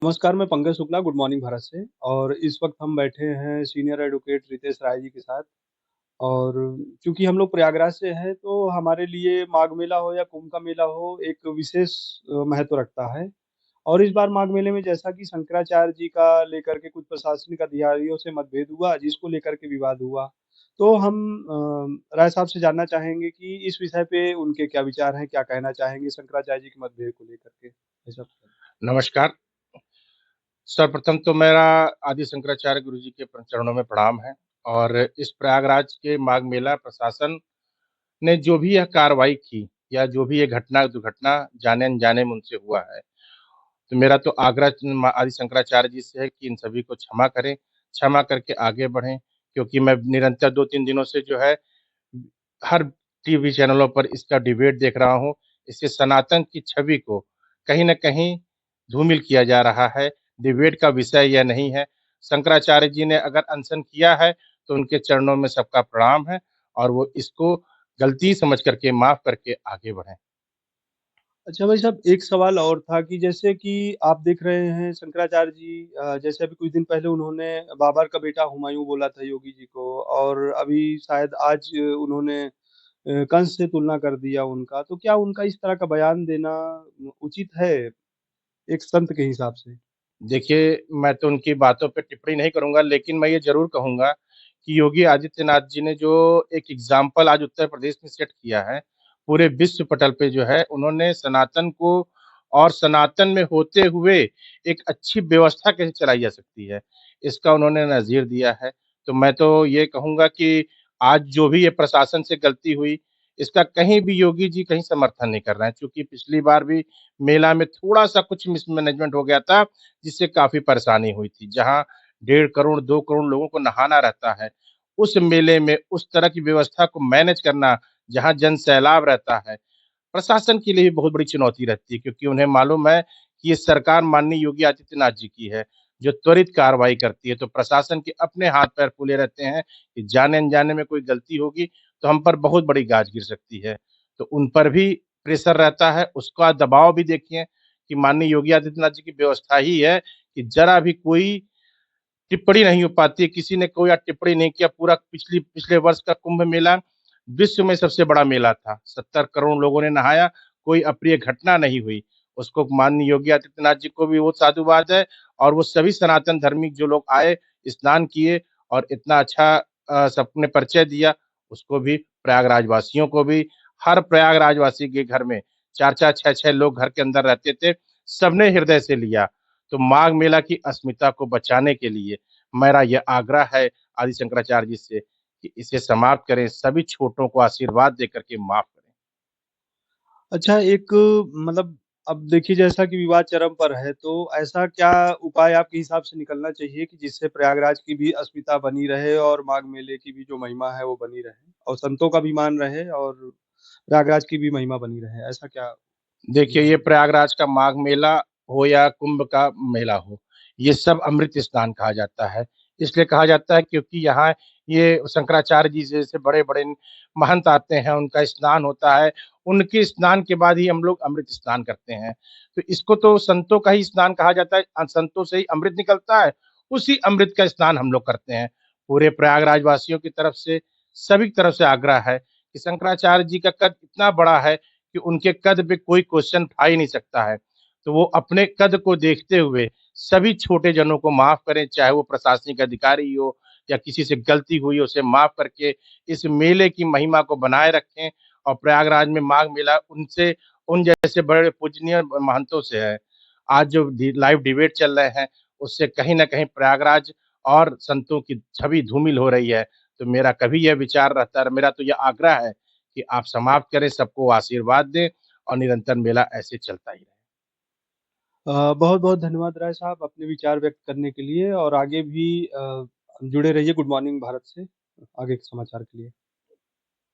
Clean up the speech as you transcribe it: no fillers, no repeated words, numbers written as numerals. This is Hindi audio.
नमस्कार, मैं पंकज शुक्ला, गुड मॉर्निंग भारत से और इस वक़्त हम बैठे हैं सीनियर एडवोकेट रितेश राय जी के साथ और चूँकि हम लोग प्रयागराज से हैं, तो हमारे लिए माघ मेला हो या कुंभ का मेला हो, एक विशेष महत्व रखता है और इस बार माघ मेले में जैसा कि शंकराचार्य जी का लेकर के कुछ प्रशासनिक अधिकारियों से मतभेद हुआ, जिसको लेकर के विवाद हुआ। तो हम राय साहब से जानना चाहेंगे कि इस विषय पे उनके क्या विचार हैं, क्या कहना चाहेंगे शंकराचार्य जी के मतभेद को लेकर के? ऐसा नमस्कार। सर्वप्रथम तो मेरा आदि शंकराचार्य गुरु जी के चरणों में प्रणाम है। और इस प्रयागराज के माघ मेला प्रशासन ने जो भी यह कार्रवाई की या जो भी ये घटना दुर्घटना जाने अनजाने में उनसे हुआ है, तो मेरा तो आग्रह आदि शंकराचार्य जी से है कि इन सभी को क्षमा करें, क्षमा करके आगे बढ़ें। क्योंकि मैं निरंतर 2-3 दिनों से जो है हर टीवी चैनलों पर इसका डिबेट देख रहा हूँ। इससे सनातन की छवि को कहीं न कहीं धूमिल किया जा रहा है। डिबेट का विषय यह नहीं है। शंकराचार्य जी ने अगर अनशन किया है, तो उनके चरणों में सबका प्रणाम है और वो इसको गलती समझ करके माफ़ करके आगे बढ़ें। अच्छा भाई साहब, एक सवाल और था कि जैसे कि आप देख रहे हैं शंकराचार्य जी जैसे अभी कुछ दिन पहले उन्होंने बाबर का बेटा हुमायूं बोला था योगी जी को और अभी शायद आज उन्होंने कंस से तुलना कर दिया उनका। तो क्या उनका इस तरह का बयान देना उचित है एक संत के हिसाब से? देखिए, मैं तो उनकी बातों पे टिप्पणी नहीं करूँगा, लेकिन मैं ये ज़रूर कहूँगा कि योगी आदित्यनाथ जी ने जो एक एग्ज़ाम्पल आज उत्तर प्रदेश में सेट किया है, पूरे विश्व पटल पे जो है, उन्होंने सनातन को और सनातन में होते हुए एक अच्छी व्यवस्था कैसे चलाई जा सकती है, इसका उन्होंने नज़ीर दिया है। तो मैं तो ये कहूँगा कि आज जो भी ये प्रशासन से गलती हुई, इसका कहीं भी योगी जी कहीं समर्थन नहीं कर रहे हैं। चूँकि पिछली बार भी मेला में थोड़ा-सा कुछ मिसमैनेजमेंट हो गया था, जिससे काफ़ी परेशानी हुई थी। जहाँ 1.5 करोड़ 2 करोड़ लोगों को नहाना रहता है, उस मेले में उस तरह की व्यवस्था को मैनेज करना, जहाँ जन-सैलाब रहता है, प्रशासन के लिए भी बहुत बड़ी चुनौती रहती है, क्योंकि उन्हें मालूम है कि ये सरकार माननीय योगी आदित्यनाथ जी की है, जो त्वरित कार्रवाई करती है। तो प्रशासन के अपने हाथ-पैर फूले रहते हैं कि जाने-अनजाने में कोई गलती होगी, तो हम पर बहुत बड़ी गाज गिर सकती है। तो उन पर भी प्रेशर रहता है, उसका दबाव भी देखिए कि माननीय योगी आदित्यनाथ जी की व्यवस्था ही है कि ज़रा भी कोई टिप्पणी नहीं हो पाती है। किसी ने कोई टिप्पणी नहीं किया। पूरा पिछले वर्ष का कुंभ मेला विश्व में सबसे बड़ा मेला था। 70 करोड़ लोगों ने नहाया, कोई अप्रिय घटना नहीं हुई। उसको माननीय योगी आदित्यनाथ जी को भी बहुत साधुवाद है और वो सभी सनातन धर्मी जो लोग आए, स्नान किए और इतना अच्छा सबने परिचय दिया, उसको भी प्रयागराज वासियों को भी, हर प्रयागराज वासी के घर में 4-4, 6-6 लोग घर के अंदर रहते थे, सबने हृदय से लिया। तो माघ मेला की अस्मिता को बचाने के लिए मेरा यह आग्रह है आदि शंकराचार्य जी से कि इसे समाप्त करें, सभी छोटों को आशीर्वाद देकर के माफ़ करें। अच्छा एक मतलब अब देखिए जैसा कि विवाद चरम पर है, तो ऐसा क्या उपाय आपके हिसाब से निकलना चाहिए कि जिससे प्रयागराज की भी अस्मिता बनी रहे और माघ मेले की भी जो महिमा है वो बनी रहे और संतों का भी मान रहे और प्रयागराज की भी महिमा बनी रहे? ऐसा क्या देखिए, उपाय ये है? प्रयागराज का माघ मेला हो या कुंभ का मेला हो, ये सब अमृत स्नान कहा जाता है। इसलिए कहा जाता है क्योंकि यहाँ ये शंकराचार्य जी जैसे बड़े-बड़े महंत आते हैं, उनका स्नान होता है। उनके स्नान के बाद ही हम लोग अमृत स्नान करते हैं। तो इसको तो संतों का ही स्नान कहा जाता है। संतों से ही अमृत निकलता है, उसी अमृत का स्नान हम लोग करते हैं। पूरे प्रयागराज वासियों की तरफ से, सभी की तरफ से आग्रह है कि शंकराचार्य जी का कद इतना बड़ा है कि उनके कद पे कोई क्वेश्चन उठा ही नहीं सकता है। तो वो अपने कद को देखते हुए सभी छोटे जनों को माफ़ करें, चाहे वो प्रशासनिक अधिकारी हो या किसी से गलती हुई हो, उसे माफ़ करके इस मेले की महिमा को बनाए रखें। और प्रयागराज में माघ मेला उनसे उन जैसे बड़े पूजनीय महंतों से है। आज जो लाइव डिबेट चल रहे हैं, उससे कहीं न कहीं प्रयागराज और संतों की छवि धूमिल हो रही है। तो मेरा कभी यह विचार रहता है, मेरा तो यह आग्रह है कि आप समाप्त करें, सबको आशीर्वाद दें और निरंतर मेला ऐसे चलता ही रहे। बहुत-बहुत धन्यवाद राय साहब अपने विचार व्यक्त करने के लिए और आगे भी जुड़े रहिए गुड मॉर्निंग भारत से, आगे के समाचार के लिए।